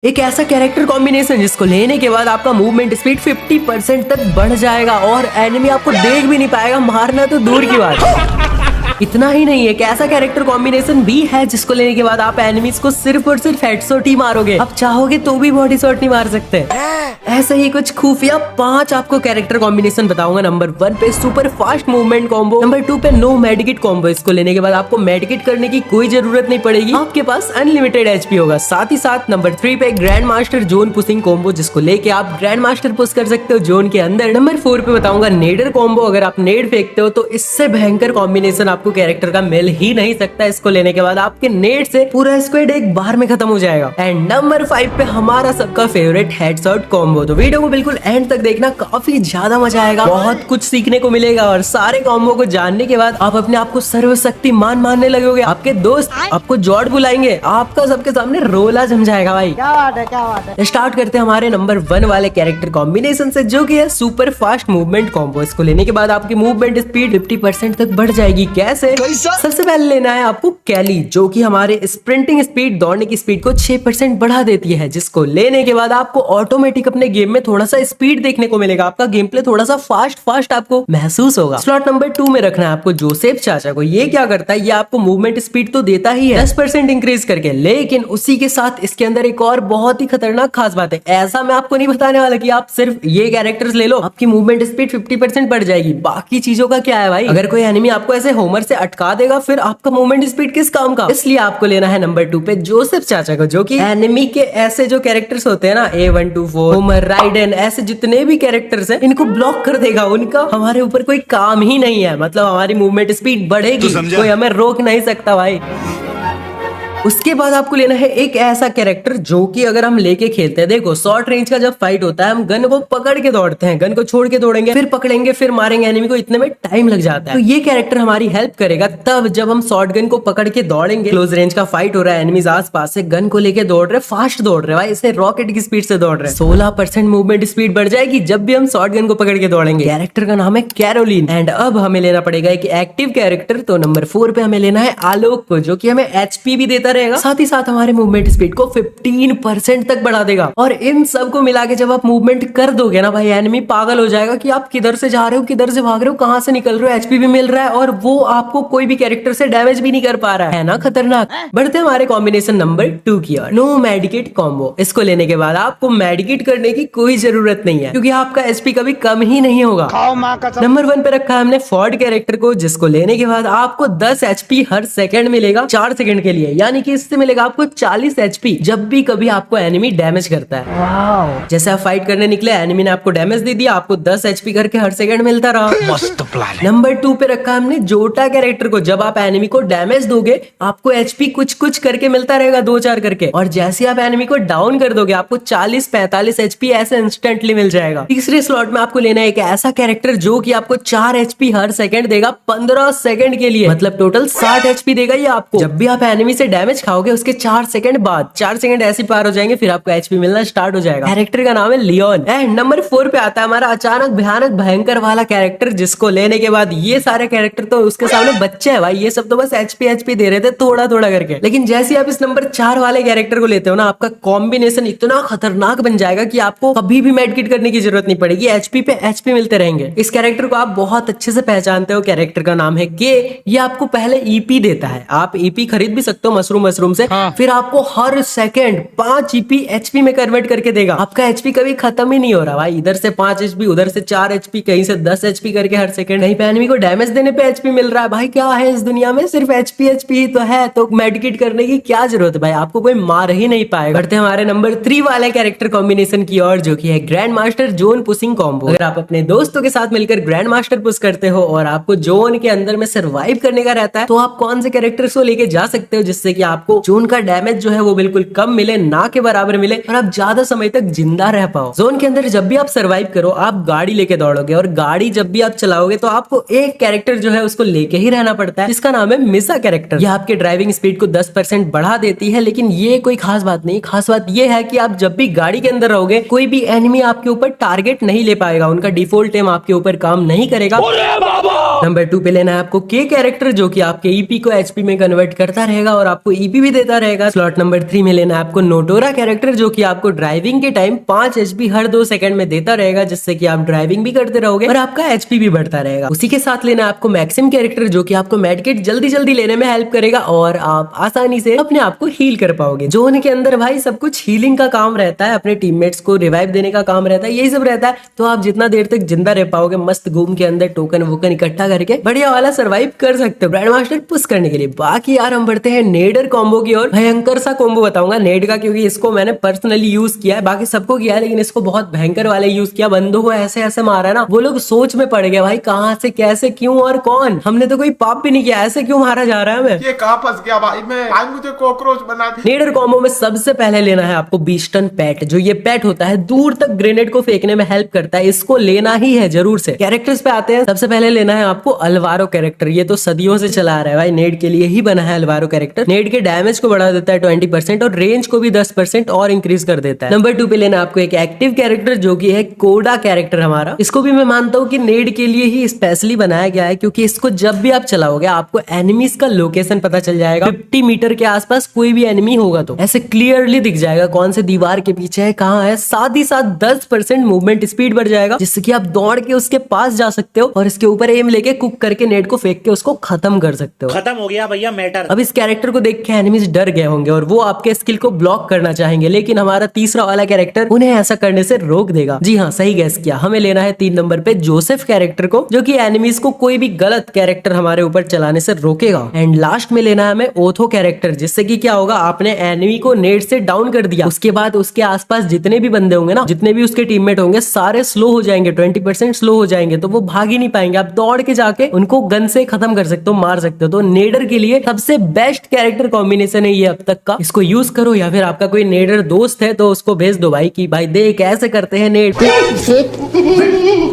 एक ऐसा character combination जिसको लेने के बाद आपका मूवमेंट स्पीड 50% तक बढ़ जाएगा और एनिमी आपको देख भी नहीं पाएगा, मारना तो दूर की बात है। इतना ही नहीं, एक ऐसा कैरेक्टर कॉम्बिनेशन भी है जिसको लेने के बाद आप एनिमीज को सिर्फ और सिर्फ हेडशॉट ही मारोगे, आप चाहोगे तो भी बॉडी शॉट नहीं मार सकते। ऐसे ही कुछ खुफिया 5 आपको कैरेक्टर कॉम्बिनेशन बताऊंगा। नंबर 1 पे super fast movement combo, number 2 पे नो मेडिकेट कॉम्बो। इसको लेने के बाद आपको मेडिकेट करने की कोई जरूरत नहीं पड़ेगी, आपके पास अनलिमिटेड एचपी होगा। साथ ही साथ नंबर 3 पे grand master zone pushing combo, जिसको लेके आप ग्रैंड मास्टर पुश कर सकते हो जोन के अंदर। नंबर 4 पे बताऊंगा नेडर कॉम्बो, अगर आप नेड फेंकते हो तो इससे भयंकर कॉम्बिनेशन आपको कैरेक्टर का मिल ही नहीं सकता। इसको लेने के बाद आपके नेड से पूरा स्क्वाड एक बार में खत्म हो जाएगा। एंड नंबर 5 पे हमारा सबका फेवरेट हेडशॉट कॉम्बो। तो वीडियो को बिल्कुल एंड तक देखना, काफी ज्यादा मजा आएगा, बहुत कुछ सीखने को मिलेगा और सारे कॉम्बो को जानने के बाद आप अपने आप को सर्वशक्तिमान मानने लगोगे। आपके दोस्त आपको जॉर्ड बुलाएंगे, आपका सबके सामने रोला जम जाएगा भाई। क्या बात है। स्टार्ट करते हैं हमारे नंबर 1 वाले कैरेक्टर कॉम्बिनेशन से, जो कि है सुपर फास्ट मूवमेंट कॉम्बो। इसको लेने के बाद आपकी मूवमेंट स्पीड 50% तक बढ़ जाएगी। कैसे? सबसे पहले लेना है आपको कैली, जो कि हमारे स्प्रिंटिंग स्पीड, दौड़ने की स्पीड को 6% बढ़ा देती है। जिसको लेने के बाद आपको ऑटोमेटिक अपने गेम में थोड़ा सा स्पीड देखने को मिलेगा, आपका गेम प्ले थोड़ा सा फास्ट आपको महसूस होगा। स्लॉट नंबर 2 में रखना है आपको जोसेफ चाचा को। ये क्या करता है, ये आपको मूवमेंट स्पीड तो देता ही है 10% इंक्रीज करके, लेकिन उसी के साथ इसके अंदर एक और बहुत ही खतरनाक खास बात है। ऐसा मैं आपको नहीं बताने वाला कि आप सिर्फ ये कैरेक्टर्स ले लो आपकी मूवमेंट स्पीड 50% बढ़ जाएगी। बाकी चीजों का क्या है भाई, अगर कोई एनिमी आपको ऐसे होमर से अटका देगा फिर आपका मूवमेंट स्पीड किस काम का। इसलिए आपको लेना है नंबर 2 पे जोसेफ चाचा को, जो कि एनिमी के ऐसे जो कैरेक्टर्स होते हैं ना, A124, होमर, राइडन, ऐसे जितने भी कैरेक्टर्स हैं इनको ब्लॉक कर देगा। उनका हमारे ऊपर कोई काम ही नहीं है, मतलब हमारी मूवमेंट स्पीड बढ़ेगी, कोई हमें रोक नहीं सकता भाई। उसके बाद आपको लेना है एक ऐसा कैरेक्टर जो कि अगर हम लेके खेलते हैं, देखो शॉर्ट रेंज का जब फाइट होता है हम गन को पकड़ के दौड़ते हैं, गन को छोड़ के दौड़ेंगे, फिर पकड़ेंगे, फिर मारेंगे एनिमी को, इतने में टाइम लग जाता है। तो ये कैरेक्टर हमारी हेल्प करेगा तब जब हम शॉर्ट गन को पकड़ के दौड़ेंगे, क्लोज रेंज का फाइट हो रहा है, एनिमीज आस पास से गन को लेके दौड़ रहे, फास्ट दौड़ रहे भाई, इसे रॉकेट की स्पीड से दौड़ रहे, 16% मूवमेंट स्पीड बढ़ जाएगी जब भी हम शॉर्ट गन को पकड़ के दौड़ेंगे। कैरेक्टर का नाम है कैरोलिन। एंड अब हमें लेना पड़ेगा एक एक्टिव कैरेक्टर, तो नंबर 4 पे हमें लेना है आलोक को, जो कि हमें एचपी भी देता रहेगा, साथ ही साथ हमारे मूवमेंट स्पीड को 15% तक बढ़ा देगा। और इन सब को मिला के जब आप मूवमेंट कर दोगे ना भाई, एनिमी पागल हो जाएगा कि आप किधर से जा रहे हो, किधर से भाग रहे हो, कहां से निकल रहे हो, एचपी भी मिल रहा है और वो आपको कोई भी कैरेक्टर से डैमेज भी नहीं कर पा रहा है ना, खतरनाक। बढ़ते हमारे कॉम्बिनेशन नंबर 2 की ओर, नो मेडिकेट कॉम्बो। इसको लेने के बाद आपको मेडिकेट करने की कोई जरूरत नहीं है, क्योंकि आपका एचपी कभी कम ही नहीं होगा। नंबर 1 पे रखा है हमने फॉर्ड कैरेक्टर को, जिसको लेने के बाद आपको 10 एचपी हर सेकंड मिलेगा 4 सेकंड के लिए, यानी कि इससे मिलेगा आपको 40 एचपी जब भी कभी आपको एनिमी डैमेज करता है। वाओ। जैसे आप फाइट करने निकले, एनिमी ने आपको डैमेज दे दिया, आपको 10 एचपी करके हर सेकंड मिलता रहा। मस्त प्लान है। नंबर 2 पे रखा हमने जोटा कैरेक्टर को, जब आप एनिमी को डैमेज दोगे आपको एचपी कुछ करके मिलता रहेगा, 2-4 करके, और जैसे आप एनिमी को डाउन कर दोगे आपको 40-45 एचपी ऐसे इंस्टेंटली मिल जाएगा। तीसरे स्लॉट में आपको लेना है एक ऐसा कैरेक्टर जो कि आपको 4 एचपी हर सेकंड देगा 15 सेकंड के लिए, मतलब टोटल 60 एचपी देगा ये आपको। जब भी आप एनिमी से डैमेज खाओगे उसके 4 सेकंड बाद, 4 सेकंड ऐसे पार हो जाएंगे, फिर आपको एचपी मिलना स्टार्ट हो जाएगा। कैरेक्टर का नाम है लियोन। एंड नंबर 4 पे आता है हमारा अचानक भयानक भयंकर वाला कैरेक्टर, जिसको लेने के बाद ये सारे कैरेक्टर तो उसके सामने बच्चे हैं भाई, ये सब तो बस एचपी दे रहे थे थोड़ा करके, लेकिन जैसे आप इस नंबर 4 वाले कैरेक्टर को लेते हो ना, आपका कॉम्बिनेशन इतना खतरनाक बन जाएगा कि आपको कभी भी मेडिकेट करने की जरूरत नहीं पड़ेगी, एचपी पे एचपी मिलते रहेंगे। इस कैरेक्टर को आप बहुत अच्छे से पहचानते हो, कैरेक्टर का नाम है के। ये आपको पहले ईपी देता है, आप ईपी खरीद भी सकते हो मशरूम से, फिर आपको हर सेकंड 5 ईपी एचपी में कन्वर्ट करके देगा। आपका एचपी कभी खत्म ही नहीं हो रहा भाई, इधर से 5 एचपी, उधर से 4 एचपी, कहीं से 10 एचपी करके हर सेकंड। कहीं पे एनिमी को डैमेज देने पे एचपी मिल रहा है भाई, क्या है इस दुनिया में, सिर्फ एचपी ही तो है, तो मेडिकेट करने की क्या जरूरत है भाई, आपको कोई मार ही नहीं पाएगा। बढ़ते हमारे नंबर 3 वाले कैरेक्टर कॉम्बिनेशन की ओर, जो कि है grand master zone pushing combo. अगर आप अपने दोस्तों के साथ मिलकर ग्रैंड मास्टर पुश करते हो और आपको जोन के अंदर में सर्वाइव करने का रहता है, तो आप कौन से कैरेक्टर्स को लेके जा सकते हो जिससे कि आपको जोन का डैमेज जो है वो बिल्कुल कम मिले, ना के बराबर मिले, और आप ज्यादा समय तक जिंदा रह पाओ। जोन के अंदर जब भी आप सर्वाइव करो आप गाड़ी लेके दौड़ोगे, और गाड़ी जब भी आप चलाओगे तो आपको एक कैरेक्टर जो है उसको लेके ही रहना पड़ता है, जिसका नाम है मिसा कैरेक्टर। यह आपके ड्राइविंग स्पीड को 10% बढ़ा देती है, लेकिन ये कोई खास बात नहीं। खास बात ये है कि आप जब भी गाड़ी के अंदर रहोगे कोई भी एनिमी आपके ऊपर टारगेट नहीं ले पाएगा, उनका डिफॉल्ट एम आपके ऊपर काम नहीं करेगा। नंबर 2 पे लेना है आपको के कैरेक्टर, जो कि आपके ईपी को एचपी में कन्वर्ट करता रहेगा और आपको ईपी भी देता रहेगा। स्लॉट नंबर 3 में लेना है आपको नोटोरा कैरेक्टर, जो कि आपको ड्राइविंग के टाइम 5 एचपी हर 2 सेकंड में देता रहेगा, जिससे कि आप ड्राइविंग भी करते रहोगे और आपका एचपी भी बढ़ता रहेगा। उसी के साथ लेना है आपको मैक्सिम कैरेक्टर, जो कि आपको मेडिकेट जल्दी जल्दी लेने में हेल्प करेगा और आप आसानी से अपने आप को हील कर पाओगे। जोन के अंदर भाई सब कुछ हीलिंग का काम रहता है, अपने टीममेट्स को रिवाइव देने का काम रहता है, यही सब रहता है। तो आप जितना देर तक जिंदा रह पाओगे मस्त घूम के अंदर टोकन वोकन इकट्ठा करके बढ़िया वाला सर्वाइव कर सकते हो ग्रैंड मास्टर पुश करने के लिए। बाकी यार हम बढ़ते हैं नेडर कॉम्बो की ओर। भयंकर सा कॉम्बो बताऊंगा नेड का, क्योंकि इसको मैंने पर्सनली यूज किया है, बाकी सबको किया है लेकिन इसको बहुत भयंकर वाले यूज किया। बंदों को ऐसे ऐसे मारा ना, वो लोग सोच में पड़ गए भाई कहां से कैसे क्यों और कौन, हमने तो कोई पाप भी नहीं किया, ऐसे क्यों मारा जा रहा है हमें, ये कहां फंस गया भाई मैं, आज मुझे कॉकरोच बना दिया। नेडर कॉम्बो में सबसे पहले लेना है आपको बीस्टन पैट। जो ये पैट होता है दूर तक ग्रेनेड को फेंकने में हेल्प करता है, इसको लेना ही है जरूर से। कैरेक्टर्स पे आते हैं, सबसे पहले लेना है आपको अल्वारो कैरेक्टर। ये तो सदियों से चला आ रहा है भाई, नेड के लिए ही बना है अल्वारो कैरेक्टर। नेड के डैमेज को बढ़ा देता है 20% और रेंज को भी 10% और इंक्रीज कर देता है। नंबर 2 पे लेना आपको एक एक्टिव कैरेक्टर, जो कि है कोडा कैरेक्टर हमारा। इसको भी मैं मानता हूँ कि नेड के लिए ही स्पेशली बनाया गया है, क्योंकि इसको जब भी आप चलाओगे आपको एनिमीज का लोकेशन पता चल जाएगा। 50 मीटर के आसपास कोई भी एनिमी होगा तो ऐसे क्लियरली दिख जाएगा कौन से दीवार के पीछे है, कहाँ है। साथ ही साथ 10% मूवमेंट स्पीड बढ़ जाएगा, जिससे कि आप दौड़ के उसके पास जा सकते हो और इसके ऊपर एम लेके कुक करके नेड को फेंक के उसको खत्म कर सकते हो। खत्म हो गया भैया मैटर। अब इस कैरेक्टर को देख के एनिमीज डर गए होंगे और वो आपके स्किल को ब्लॉक करना चाहेंगे, लेकिन हमारा तीसरा वाला कैरेक्टर उन्हें ऐसा करने से रोक देगा। जी हाँ, सही गैस किया। हमें लेना है 3 नंबर पे जोसेफ कैरेक्टर को, जो कि एनिमीज को कोई भी गलत कैरेक्टर हमारे ऊपर चलाने से रोकेगा। एंड लास्ट में लेना है हमें ओथो कैरेक्टर, जिससे कि क्या होगा, आपने एनिमी को नेड से डाउन कर दिया, उसके बाद उसके आसपास जितने भी बंदे होंगे ना, जितने भी उसके टीममेट होंगे, सारे स्लो हो जाएंगे, 20% स्लो हो जाएंगे, तो वो भाग ही नहीं पाएंगे। आप दौड़ के जाके उनको गन से खत्म कर सकते हो, मार सकते हो। तो नेडर के लिए सबसे बेस्ट कैरेक्टर कॉम्बिनेशन है ये अब तक का, इसको यूज करो। या फिर आपका कोई नेडर दोस्त है तो उसको भेज दो भाई कि भाई देख ऐसे करते हैं नेड।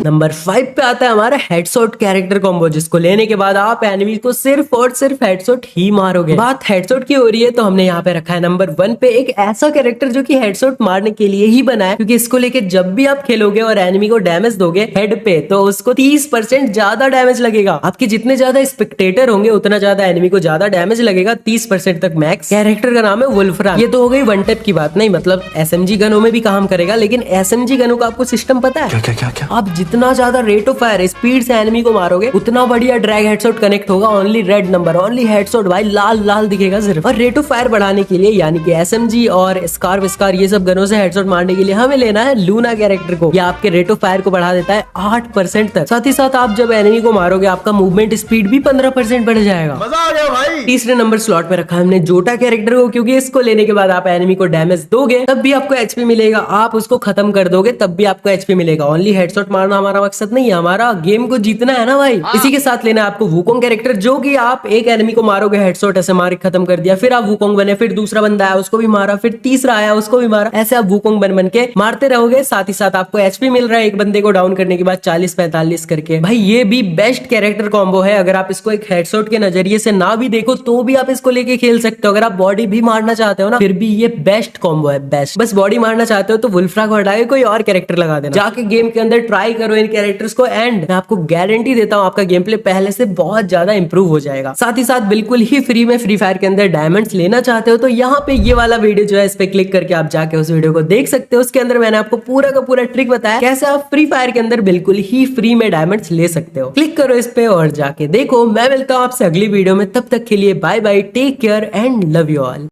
नंबर 5 पे आता है हमारा हेडशॉट कैरेक्टर कॉम्बो, जिसको लेने के बाद आप एनिमी को सिर्फ और सिर्फ हेडशॉट ही मारोगे। बात हेडशॉट की हो रही है तो हमने यहाँ पे रखा है नंबर 1 पे एक ऐसा कैरेक्टर जो कि हेडशॉट मारने के लिए ही बना है, क्योंकि इसको लेके जब भी आप खेलोगे और एनिमी को डैमेज दोगे हेड पे, तो उसको 30% ज्यादा डैमेज लगेगा। आपके जितने ज्यादा स्पेक्टेटर होंगे उतना ज्यादा एनिमी को ज्यादा डैमेज लगेगा, 30% तक मैक्स। कैरेक्टर का नाम है वुल्फ्रान। ये तो हो गई वन टैप की बात, नहीं मतलब एसएमजी गनों में भी काम करेगा, लेकिन एसएमजी गनों का आपको सिस्टम पता है क्या? आप जितना ज्यादा रेट ऑफ फायर स्पीड से एनिमी को मारोगे उतना बढ़िया ड्रैग हेडशॉट कनेक्ट होगा। Only red number, only headshot भाई, लाल लाल दिखेगा सिर्फ। और रेट ऑफ फायर बढ़ाने के लिए यानी कि एसएमजी और स्कार ये सब गनों से हेडशॉट मारने के लिए हमें लेना है लूना कैरेक्टर को। ये आपके रेट ऑफ फायर को बढ़ा देता है 8% तक। साथ ही साथ आप जब एनिमी को मारोगे आपका मूवमेंट स्पीड भी 15% बढ़ जाएगा। मजा आ गया भाई। तीसरे नंबर स्लॉट में रखा हमने जोटा कैरेक्टर को, क्योंकि इसको लेने के बाद आप एनिमी को डैमेज दोगे तब भी आपको एचपी मिलेगा, आप उसको खत्म कर दोगे तब भी आपको एचपी मिलेगा। ओनली हेडशॉट मारना हमारा मकसद नहीं है, हमारा गेम को जीतना है ना भाई। इसी के साथ लेना है आपको वुकोंग कैरेक्टर, जो कि आप एक एनिमी को मारोगे हेडशॉट ऐसे मार के खत्म कर दिया, फिर आप वुकोंग बने, फिर दूसरा बंदा आया उसको भी मारा, फिर तीसरा आया उसको भी मारा, ऐसे आप वुकोंग बन के मारते रहोगे। साथ ही साथ आपको एचपी मिल रहा है एक बंदे को डाउन करने के बाद 40-45 करके। भाई ये भी बेस्ट कैरेक्टर कॉम्बो है। अगर आप इसको एक हेडशॉट के नजरिए से ना भी देखो तो भी आप इसको लेके खेल सकते हो। अगर आप बॉडी भी मारना चाहते हो ना, फिर भी ये बेस्ट कॉम्बो है, बेस्ट। बस बॉडी मारना चाहते हो तो वुल्फ्रा को हटा के कोई और कैरेक्टर लगा देना, जाके गेम के अंदर ट्राई करो इन कैरेक्टर्स को, एंड मैं आपको गारंटी देता हूँ आपका गेम प्ले पहले से बहुत ज्यादा इंप्रूव हो जाएगा। साथ ही साथ बिल्कुल ही फ्री में फ्री फायर के अंदर डायमंड्स लेना चाहते हो तो यहाँ पे ये वाला वीडियो जो है इस पे क्लिक करके आप जाके उस वीडियो को देख सकते हो। उसके अंदर मैंने आपको पूरा का पूरा ट्रिक बताया कैसे आप फ्री फायर के अंदर बिल्कुल ही फ्री में डायमंड्स ले सकते हो। क्लिक करो इस पे और जाके देखो। मैं मिलता हूँ आपसे अगली वीडियो में, तब तक के लिए bye bye, take care and love you all.